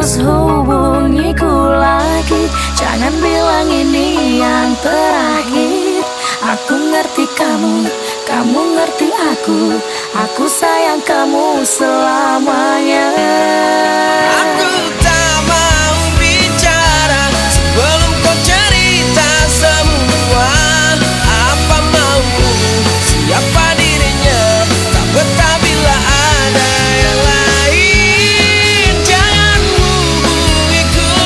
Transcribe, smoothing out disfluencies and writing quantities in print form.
terus hubungiku lagi. Jangan bilang ini yang terakhir. Aku ngerti kamu, kamu ngerti aku. Aku sayang kamu selamanya. Aku